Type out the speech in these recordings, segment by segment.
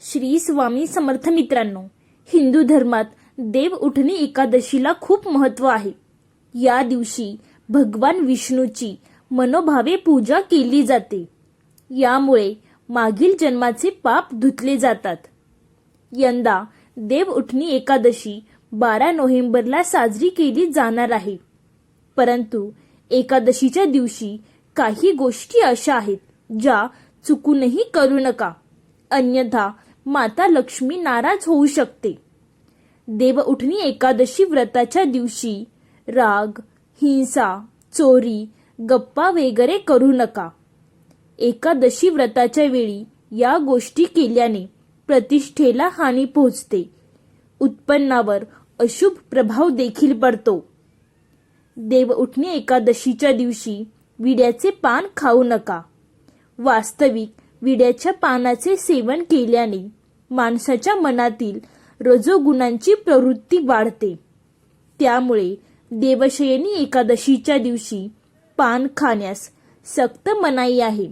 श्री स्वामी समर्थ मित्रांनो, हिंदू धर्मात देव उठणी एकादशीला खूप महत्त्व आहे. या दिवशी भगवान विष्णूची मनोभावे पूजा केली जाते. यामुळे मागील जन्माचे पाप धुतले जातात. यंदा देव उठणी एकादशी 12 नोव्हेंबरला साजरी केली जाणार आहे. परंतु एकादशीच्या दिवशी काही गोष्टी अशा आहेत ज्या चुकूनही करू नका, अन्यथा माता लक्ष्मी नाराज होऊ शकते. देव उठणी एकादशी व्रताच्या दिवशी राग, हिंसा, चोरी, गप्पा वगैरे करू नका. एकादशी व्रताच्या वेळी या गोष्टी केल्याने प्रतिष्ठेला हानी पोहोचते. उत्पन्नावर अशुभ प्रभाव देखील पडतो. देव उठणी एकादशीच्या दिवशी विड्याचे पान खाऊ नका. वास्तविक विड्याच्या पानाचे सेवन केल्याने माणसाच्या मनातील रजोगुणांची प्रवृत्ती वाढते. त्यामुळे देवशयनी एकादशीच्या दिवशी पान खाण्यास सक्त मनाई आहे.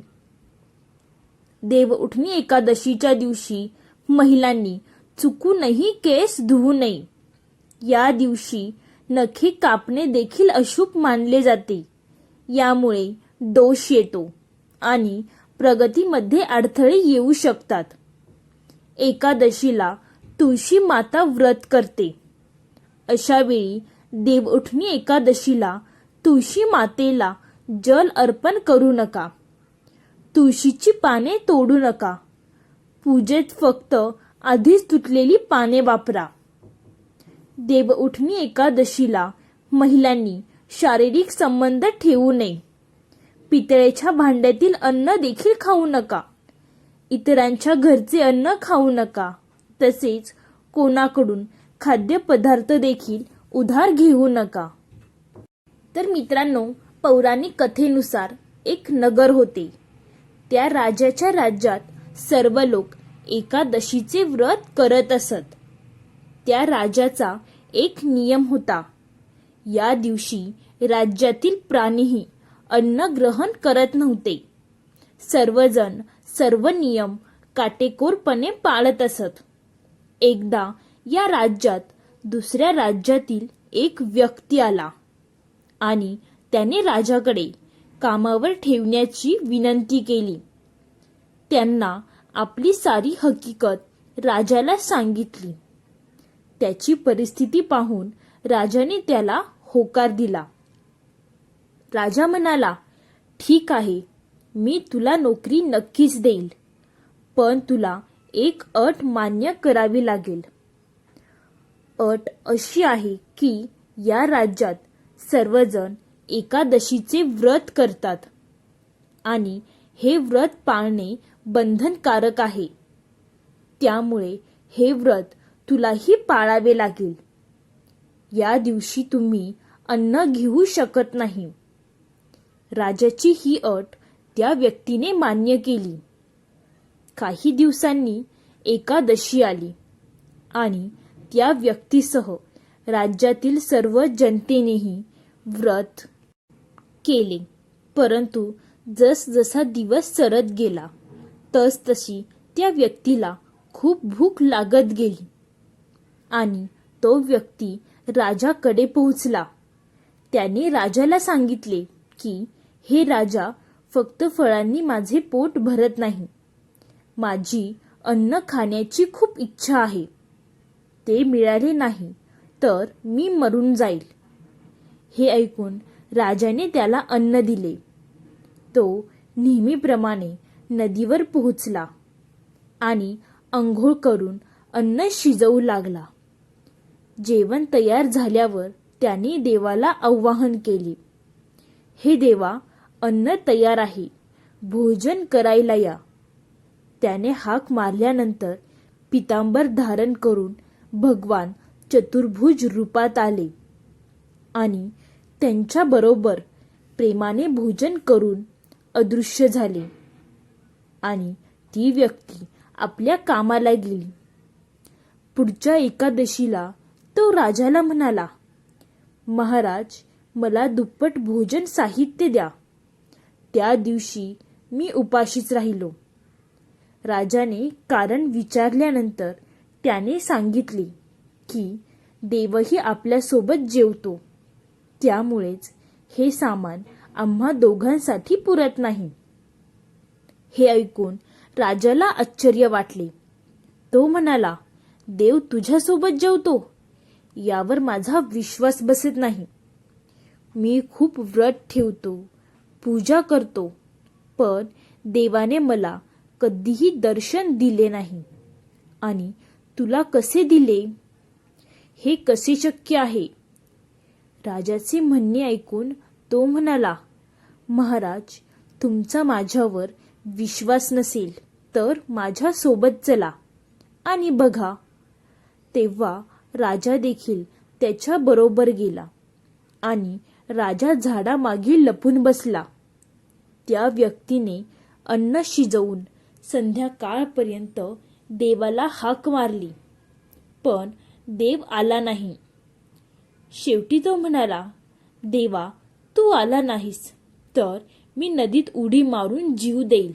देव उठणी एकादशीच्या दिवशी महिलांनी चुकूनही केस धुवू नये. या दिवशी नखे कापणे देखील अशुभ मानले जाते. यामुळे दोष येतो आणि प्रगतीमध्ये अडथळे येऊ शकतात. एकादशीला तुळशी माता व्रत करते. अशा वेळी देव उठणी एकादशीला तुळशी मातेला जल अर्पण करू नका. तुळशीची पाने तोडू नका. पूजेत फक्त आधीच तुटलेली पाने वापरा. देव उठणी एकादशीला महिलांनी शारीरिक संबंध ठेवू नये. पितळेच्या भांड्यातील अन्न देखील खाऊ नका. इतरांच्या घरचे अन्न खाऊ नका. तसेच कोणाकडून खाद्यपदार्थ देखील उधार घेऊ नका. तर मित्रांनो, पौराणिक कथेनुसार एक नगर होते. त्या राजाच्या राज्यात सर्व लोक एकादशीचे व्रत करत असत. त्या राजाचा एक नियम होता. या दिवशी राज्यातील प्राणीही अन्न ग्रहण करत नव्हते. सर्वजण सर्व नियम काटेकोरपणे पाळत असत. एकदा या राज्यात दुसऱ्या राज्यातील एक व्यक्ती आला आणि त्याने राजाकडे कामावर ठेवण्याची विनंती केली. त्यांना आपली सारी हकीकत राजाला सांगितली. त्याची परिस्थिती पाहून राजाने त्याला होकार दिला. राजा म्हणाला, ठीक आहे, मी तुला नोकरी नक्कीच देईल, पण तुला एक अट मान्य करावी लागेल. अट अशी आहे की या राज्यात सर्वजण एकादशीचे व्रत करतात आणि हे व्रत पाळणे बंधनकारक आहे. त्यामुळे हे व्रत तुलाही पाळावे लागेल. या दिवशी तुम्ही अन्न घेऊ शकत नाही. राजाची ही अट त्या व्यक्तीने मान्य केली. काही दिवसांनी एकादशी आली आणि त्या व्यक्तीसह राज्यातील सर्व जनतेनेही व्रत केले. परंतु जसजसा दिवस सरत गेला तसतशी त्या व्यक्तीला खूप भूक लागत गेली आणि तो व्यक्ती राजाकडे पोहोचला. त्याने राजाला सांगितले की, हे राजा, फक्त फळांनी माझे पोट भरत नाही. माझी अन्न खाण्याची खूप इच्छा आहे. ते मिळाले नाही तर मी मरून जाईल. हे ऐकून राजाने त्याला अन्न दिले. तो नेहमीप्रमाणे नदीवर पोहोचला आणि अंघोळ करून अन्न शिजवू लागला. जेवण तयार झाल्यावर त्याने देवाला आवाहन केले, हे देवा, अन्न तयार आहे, भोजन करायला या. त्याने हाक मारल्यानंतर पितांबर धारण करून भगवान चतुर्भुज रूपात आले आणि त्यांच्याबरोबर प्रेमाने भोजन करून अदृश्य झाले आणि ती व्यक्ती आपल्या कामाला गेली. पुढच्या एकादशीला तो राजाला म्हणाला, महाराज, मला दुप्पट भोजन साहित्य द्या. त्या दिवशी मी उपाशीच राहिलो. राजाने कारण विचारल्यानंतर त्याने सांगितले की देवही आपल्यासोबत जेवतो, त्यामुळेच हे सामान आम्हा दोघांसाठी पुरत नाही. हे ऐकून राजाला आश्चर्य वाटले. तो म्हणाला, देव तुझ्यासोबत जेवतो यावर माझा विश्वास बसत नाही. मी खूप व्रत ठेवतो, पूजा करतो, पण देवाने मला कधीही दर्शन दिले नाही. आणि तुला कसे दिले? हे कसे शक्य आहे? राजाचे म्हणणे ऐकून तो म्हणाला, महाराज, तुमचा माझ्यावर विश्वास नसेल तर माझ्या सोबत चला आणि बघा. तेव्हा राजा देखील त्याच्या बरोबर गेला आणि राजा झाडामागे लपून बसला. त्या व्यक्तीने अन्न शिजवून संध्याकाळपर्यंत देवाला हाक मारली, पण देव आला नाही. शेवटी तो म्हणाला, देवा, तू आला नाहीस तर मी नदीत उडी मारून जीव देईल.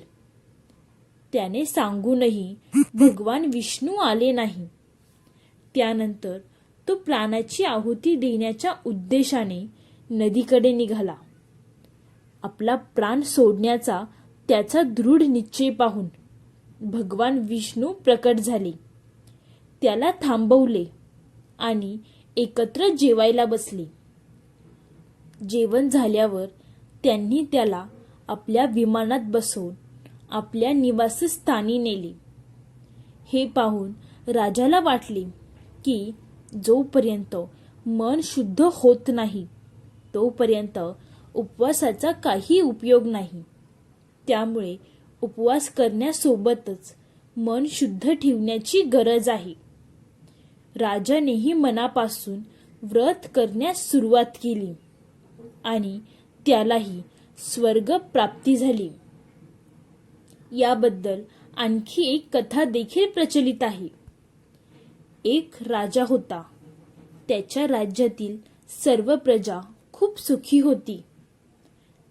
त्याने सांगूनही भगवान विष्णू आले नाही. त्यानंतर तो प्राणाची आहुती देण्याच्या उद्देशाने नदीकडे निघाला. आपला प्राण सोडण्याचा त्याचा दृढ निश्चय पाहून भगवान विष्णू प्रकट झाले. त्याला थांबवले आणि एकत्र जेवायला बसले. जेवण झाल्यावर त्यांनी त्याला आपल्या विमानात बसवून आपल्या निवासस्थानी नेले. हे पाहून राजाला वाटले की जोपर्यंत मन शुद्ध होत नाही तोपर्यंत उपवासाचा काही उपयोग नाही. त्यामुळे उपवास करण्यासोबतच मन शुद्ध ठेवण्याची गरज आहे. राजानेही मनापासून व्रत करण्यास सुरुवात केली आणि त्यालाही स्वर्ग प्राप्ती झाली. याबद्दल आणखी एक कथा देखील प्रचलित आहे. एक राजा होता. त्याच्या राज्यातील सर्व प्रजा खूप सुखी होती.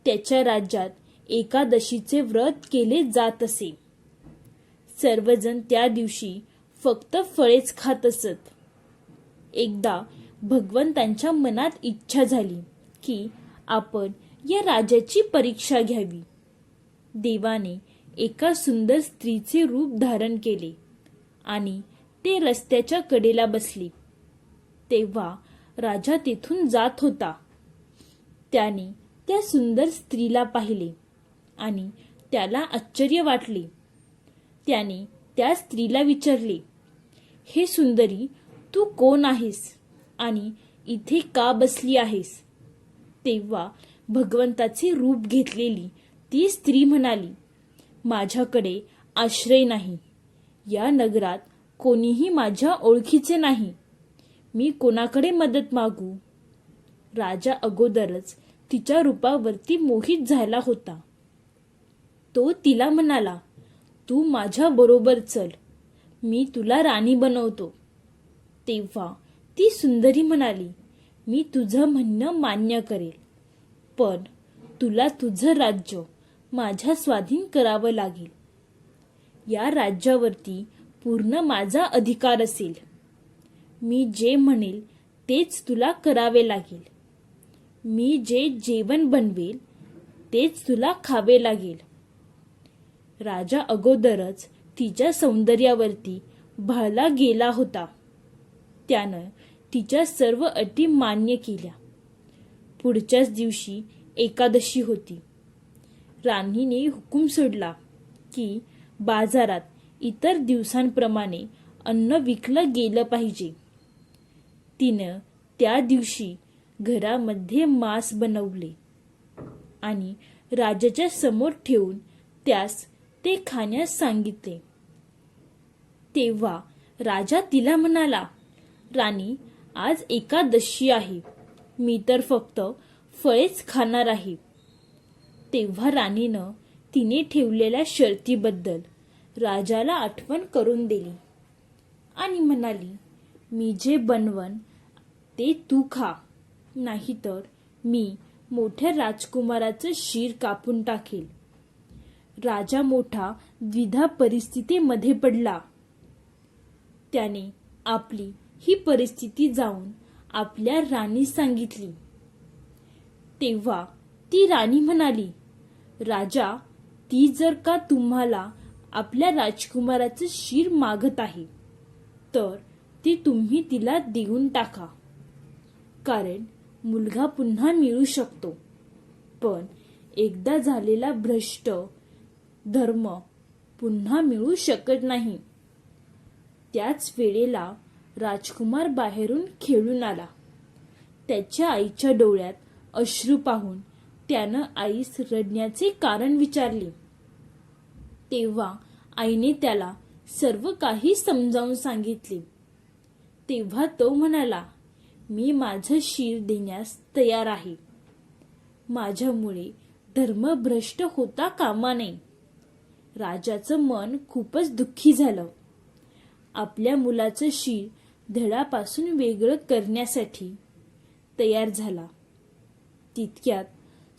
त्याच्या राज्यात एकादशीचे व्रत केले जात असे. सर्वजण त्या दिवशी फक्त फळेच खात असत. एकदा भगवंतांच्या मनात इच्छा झाली की आपण या राजाची परीक्षा घ्यावी. देवाने एका सुंदर स्त्रीचे रूप धारण केले आणि ते रस्त्याच्या कडेला बसले. तेव्हा राजा तेथून जात होता. त्याने त्या सुंदर स्त्रीला पाहिले आणि त्याला आश्चर्य वाटले. त्याने त्या स्त्रीला विचारले, हे सुंदरी, तू कोण आहेस आणि इथे का बसली आहेस? तेव्हा भगवंताचे रूप घेतलेली ती स्त्री म्हणाली, माझ्याकडे आश्रय नाही. या नगरात कोणीही माझ्या ओळखीचे नाही. मी कोणाकडे मदत मागू? राजा अगोदरच तिच्या रूपावरती मोहित झाला होता. तो तिला म्हणाला, तू माझ्या बरोबर चल, मी तुला राणी बनवतो. तेव्हा ती सुंदरी म्हणाली, मी तुझं म्हणणं मान्य करेल, पण तुला तुझं राज्य माझ्या स्वाधीन करावं लागेल. या राज्यावरती पूर्ण माझा अधिकार असेल. मी जे म्हणेल तेच तुला करावे लागेल. मी जे जेवण बनवेल तेच तुला खावे लागेल. राजा अगोदरच तिच्या सौंदर्यावरती भाळला गेला होता. त्यानं तिच्या सर्व अटी मान्य केल्या. पुढच्याच दिवशी एकादशी होती. राणीने हुकूम सोडला की बाजारात इतर दिवसांप्रमाणे अन्न विकलं गेलं पाहिजे. तिनं त्या दिवशी घरामध्ये मांस बनवले आणि राजाच्या समोर ठेवून त्यास ते खाण्यास सांगितले. तेव्हा राजा तिला म्हणाला, राणी, आज एकादशी आहे. मी तर फक्त फळेच खाणार आहे. तेव्हा राणीनं तिने ठेवलेल्या शर्तीबद्दल राजाला आठवण करून दिली आणि म्हणाली, मी जे बनवन ते तू खा, नाहीतर मी मोठ्या राजकुमाराचं शिर कापून टाकेल. राजा मोठा द्विधा परिस्थितीमध्ये पडला. त्याने आपली ही परिस्थिती जाऊन आपल्या राणीस सांगितली. तेव्हा ती राणी म्हणाली, राजा, ती जर का तुम्हाला आपल्या राजकुमाराचं शिर मागत आहे तर ते तुम्ही तिला देऊन टाका, कारण मुलगा पुन्हा मिळू शकतो, पण एकदा झालेला भ्रष्ट धर्म पुन्हा मिळू शकत नाही. त्याच वेळेला राजकुमार बाहेरून खेळून आला. त्याच्या आईच्या डोळ्यात अश्रू पाहून त्यानं आईस रडण्याचे कारण विचारले. तेव्हा आईने त्याला सर्व काही समजावून सांगितले. तेव्हा तो म्हणाला, मी माझं शिर देण्यास तयार आहे. माझ्यामुळे धर्म भ्रष्ट होता कामा नये. राजाचं मन खूपच दुःखी झालं. आपल्या मुलाचं शिर धडापासून वेगळं करण्यासाठी तयार झाला. तितक्यात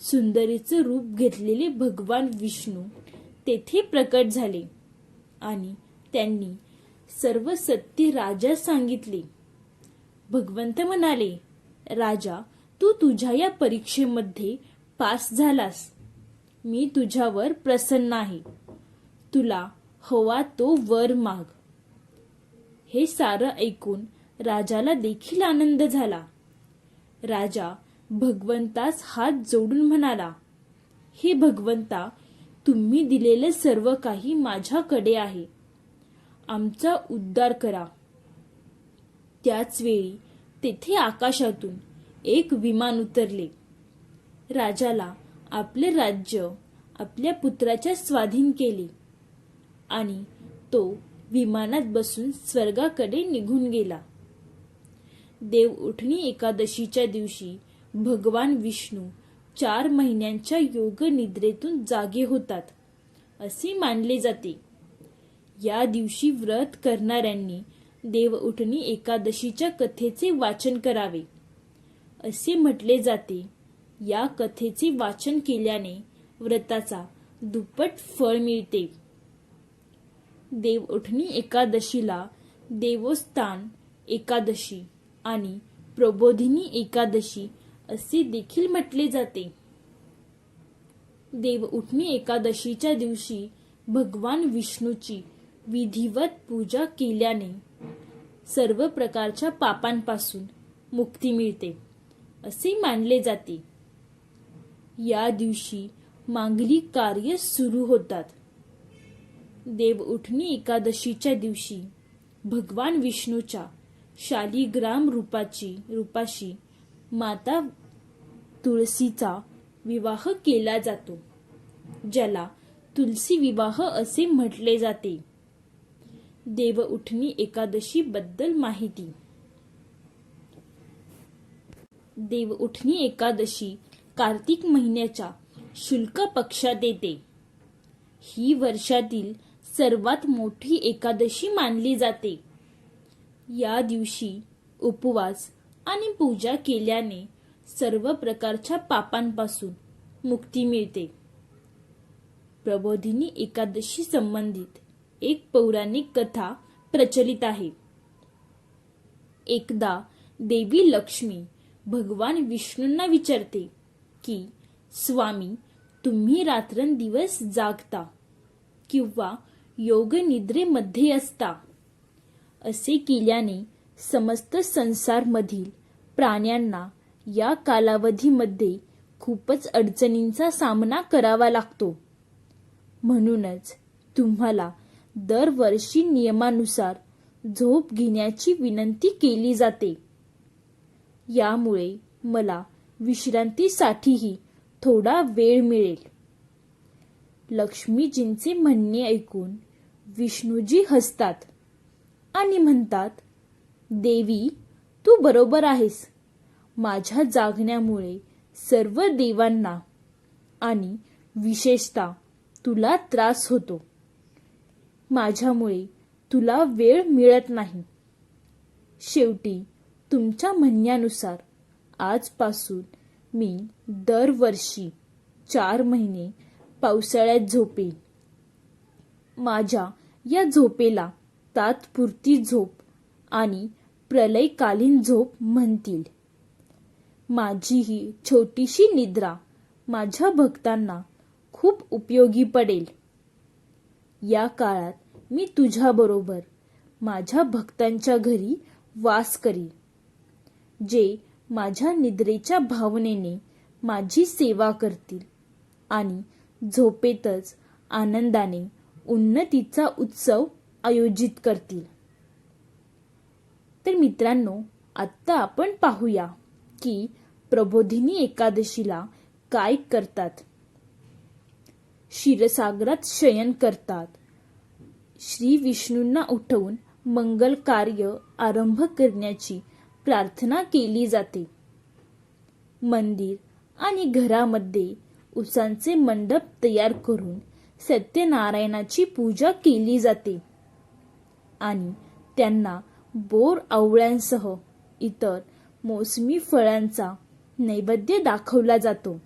सुंदरीचं रूप घेतलेले भगवान विष्णू तेथे प्रकट झाले आणि त्यांनी सर्व सत्य राजास सांगितले. भगवंत म्हणाले, राजा, तू तुझ्या या परीक्षेमध्ये पास झालास. मी तुझ्यावर प्रसन्न आहे. तुला हवा तो वर माग. हे सारं ऐकून राजाला देखील आनंद झाला. राजा भगवंतास हात जोडून म्हणाला, हे भगवंता, तुम्ही दिलेले सर्व काही माझ्याकडे आहे. आमचा उद्धार करा. त्याच वेळी तेथे आकाशातून एक विमान उतरले. राजाला आपले राज्य आपल्या पुत्राच्या स्वाधीन केले आणि तो विमानात बसून स्वर्गाकडे निघून गेला. देव उठणी एकादशीच्या दिवशी भगवान विष्णू 4 महिन्यांच्या योग निद्रेतून जागे होतात असे मानले जाते. या दिवशी व्रत करणाऱ्यांनी देव उठणी एकादशीच्या कथेचे वाचन करावे असे म्हटले जाते. या कथेचे वाचन केल्याने व्रताचा दुप्पट फळ मिळते. देव उठणी एकादशीला देवस्थान एकादशी आणि प्रबोधिनी एकादशी असे देखील म्हटले जाते. देव उठणी एकादशीच्या दिवशी भगवान विष्णूची विधिवत पूजा केल्याने सर्व प्रकारच्या पापांपासून मुक्ती मिळते असे मानले जाते. या दिवशी मांगलिक कार्य सुरू होतात. देव उठणी एकादशीच्या दिवशी भगवान विष्णूच्या शालिग्राम रूपाशी माता तुळशीचा विवाह केला जातो, ज्याला तुलसी विवाह असे म्हटले जाते. देव उठणी एकादशी बद्दल माहिती. देव उठणी एकादशी कार्तिक महिन्याच्या शुक्ल पक्षात येते. ही वर्षातील सर्वात मोठी एकादशी मानली जाते. या दिवशी उपवास आणि पूजा केल्याने सर्व प्रकारच्या पापांपासून मुक्ती मिळते. प्रबोधिनी एकादशी संबंधित एक पौराणिक कथा प्रचलित आहे. एकदा देवी लक्ष्मी भगवान विष्णूंना विचारते की, स्वामी, तुम्ही रात्रंदिवस जागता किंवा योग निद्रेमध्ये असता. असे केल्याने समस्त संसारमधील प्राण्यांना या कालावधीमध्ये खूपच अडचणींचा सामना करावा लागतो. म्हणूनच तुम्हाला दरवर्षी नियमानुसार झोप घेण्याची विनंती केली जाते. यामुळे मला विश्रांतीसाठीही थोडा वेळ मिळेल. लक्ष्मीजींचे म्हणणे ऐकून विष्णूजी हसतात आणि म्हणतात, देवी, तू बरोबर आहेस. माझ्या जागण्यामुळे सर्व देवांना आणि विशेषतः तुला त्रास होतो. माझ्यामुळे तुला वेळ मिळत नाही. शेवटी तुमच्या म्हणण्यानुसार आजपासून मी दरवर्षी 4 महिने पावसाळ्यात झोपेन माझ्या या झोपेला तात्पुरती झोप आणि प्रलयकालीन झोप म्हणतील. माझी ही छोटीशी निद्रा माझ्या भक्तांना खूप उपयोगी पडेल. या काळात मी तुझ्याबरोबर माझ्या भक्तांच्या घरी वास करी, जे माझ्या निद्रेच्या भावनेने माझी सेवा करतील आणि झोपेतच आनंदाने उन्नतीचा उत्सव आयोजित करतील. तर मित्रांनो, आत्ता आपण पाहूया की प्रबोधिनी एकादशीला काय करतात. क्षीरसागरात शयन करतात. श्री विष्णूंना उठवून मंगल कार्य आरंभ करण्याची प्रार्थना केली जाते. मंदिर आणि घरामध्ये उसांचे मंडप तयार करून सत्यनारायणाची पूजा केली जाते आणि त्यांना बोर आवळ्यांसह इतर मोसमी फळांचा नैवेद्य दाखवला जातो.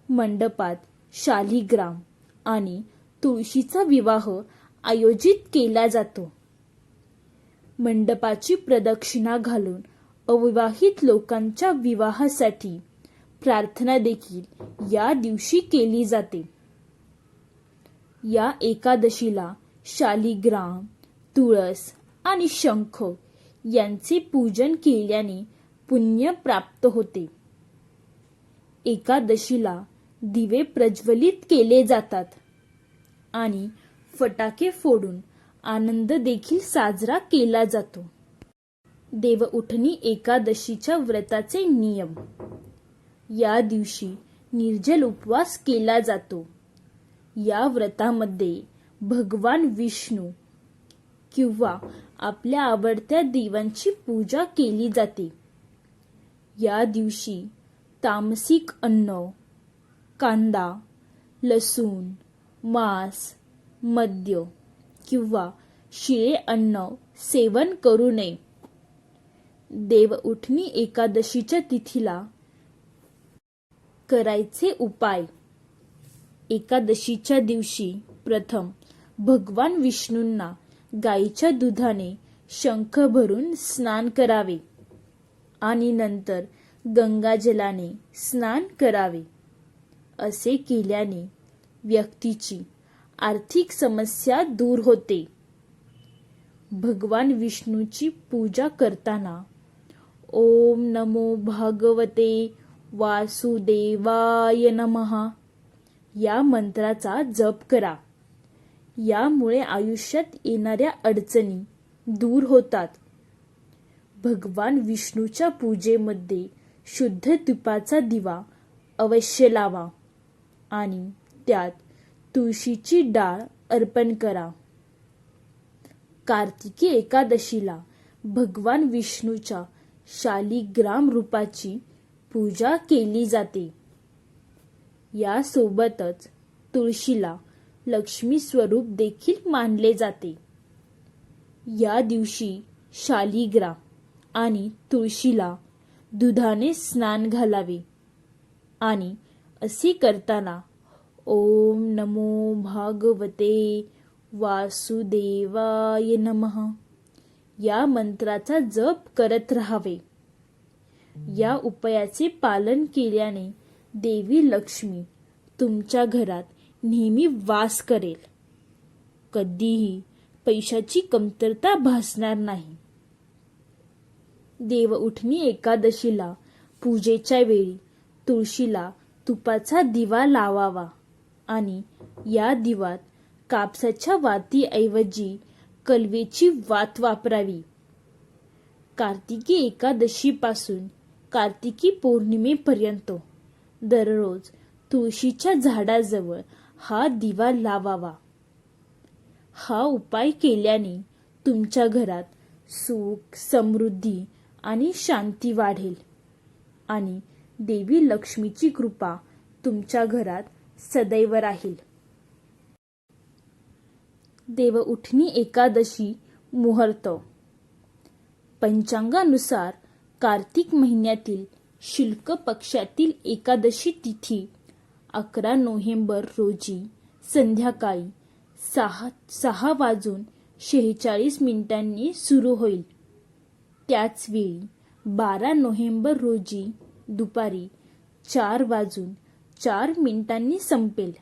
मंडपात शालिग्राम आणि तुळशीचा विवाह आयोजित केला जातो. मंडपाची प्रदक्षिणा घालून अविवाहित लोकांच्या विवाहासाठी प्रार्थना देखील या दिवशी केली जाते. या एकादशीला शालिग्राम, तुळस आणि शंख यांचे पूजन केल्याने पुण्य प्राप्त होते. एकादशीला दिवे प्रज्वलित केले जातात आणि फटाके फोडून आनंद देखील साजरा केला जातो. देवउठणी एकादशीच्या व्रताचे नियम. या दिवशी निर्जल उपवास केला जातो. या व्रतामध्ये भगवान विष्णू किंवा आपल्या आवडत्या देवांची पूजा केली जाते. या दिवशी तामसिक अन्न, कांदा, लसूण, मांस, मद्य किंवा शिळे अन्न सेवन करू नये. देवउठणी एकादशीच्या तिथीला करायचे उपाय. एकादशीच्या दिवशी प्रथम भगवान विष्णूंना गाईच्या दुधाने शंख भरून स्नान करावे आणि नंतर गंगाजलाने स्नान करावे. असे केल्याने व्यक्तीची आर्थिक समस्या दूर होते. भगवान विष्णूची पूजा करताना ओम नमो भगवते वासुदेवाय नमः या मंत्राचा जप करा. यामुळे आयुष्यात येणाऱ्या अडचणी दूर होतात. भगवान विष्णूच्या पूजेमध्ये शुद्ध तुपाचा दिवा अवश्य लावा आणि त्यात तुळशीची डाळ अर्पण करा. कार्तिकी एकादशीला भगवान विष्णूच्या शालिग्राम रूपाची पूजा केली जाते. यासोबतच तुळशीला लक्ष्मी स्वरूप देखील मानले जाते. या दिवशी शालिग्राम आणि तुळशीला दुधाने स्नान घालावे आणि असे करताना ओम नमो भागवते वासुदेवाय नमः या मंत्राचा जप करत राहावे. या उपायाचे पालन केल्याने देवी लक्ष्मी तुमच्या घरात नेहमी वास करेल. कधीही पैशाची कमतरता भासणार नाही. देवउठणी एकादशीला पूजेच्या वेळी तुळशीला तुपाचा दिवा लावावा आणि या दिवात कापसाच्या वातीऐवजी कलवेची वात वापरावी. कार्तिकी एकादशीपासून कार्तिकी पौर्णिमेपर्यंत दररोज तुळशीच्या झाडाजवळ हा दिवा लावावा. हा उपाय केल्याने तुमच्या घरात सुख, समृद्धी आणि शांती वाढेल आणि देवी लक्ष्मीची कृपा तुमच्या घरात सदैव राहील. देवउठणी एकादशी मुहूर्त. पंचांगानुसार कार्तिक महिन्यातील शुक्ल पक्षातील एकादशी तिथी 11 नोव्हेंबर रोजी संध्याकाळी 6:46 सुरू होईल. त्याचवेळी 12 नोव्हेंबर रोजी दुपारी 4:04 संपेल.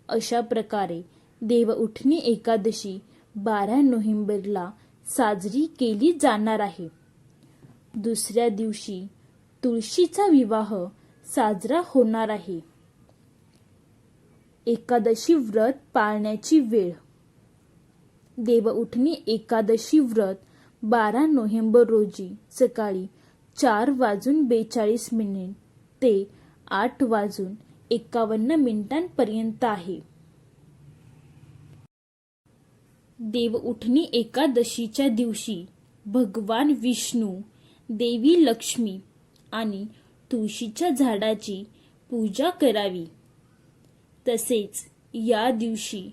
अशा प्रकारे देवउठणी एकादशी 12 नोव्हेंबरला साजरी केली जाणार आहे. दुसऱ्या दिवशी तुळशीचा विवाह साजरा होणार आहे. एकादशी व्रत पाळण्याची वेळ. देवउठणी एकादशी व्रत 12 नोव्हेंबर रोजी सकाळी 4:42 ते 8:51 पर्यंत आहे. देवउठणी एकादशीच्या दिवशी भगवान विष्णू, देवी लक्ष्मी आणि तुळशीच्या झाडाची पूजा करावी. तसेच या दिवशी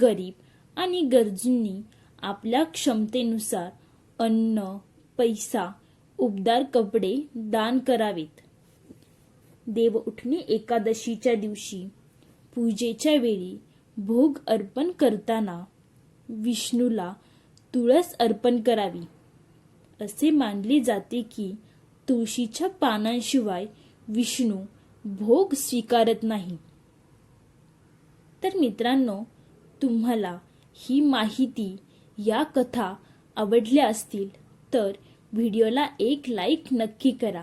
गरीब आणि गरजूंनी आपल्या क्षमतेनुसार अन्न, पैसा, उबदार कपडे दान करावेत. देवउठणी एकादशीच्या दिवशी पूजेच्या वेळी भोग अर्पण करताना विष्णूला तुळस अर्पण करावी. असे मानले जाते की तुळशीच्या पानांशिवाय विष्णू भोग स्वीकारत नाही. तर मित्रांनो, तुम्हाला ही माहिती, या कथा आवडल्या असतील तर व्हिडिओला एक लाईक नक्की करा.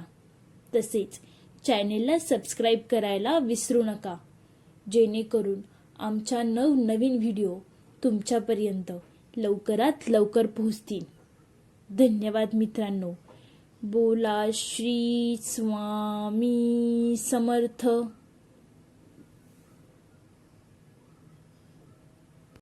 तसेच चॅनेलला सबस्क्राईब करायला विसरू नका, जेणेकरून आमच्या नवनवीन व्हिडिओ तुमच्यापर्यंत लवकरात लवकर पोहोचतील. धन्यवाद मित्रांनो. बोला श्री स्वामी समर्थ.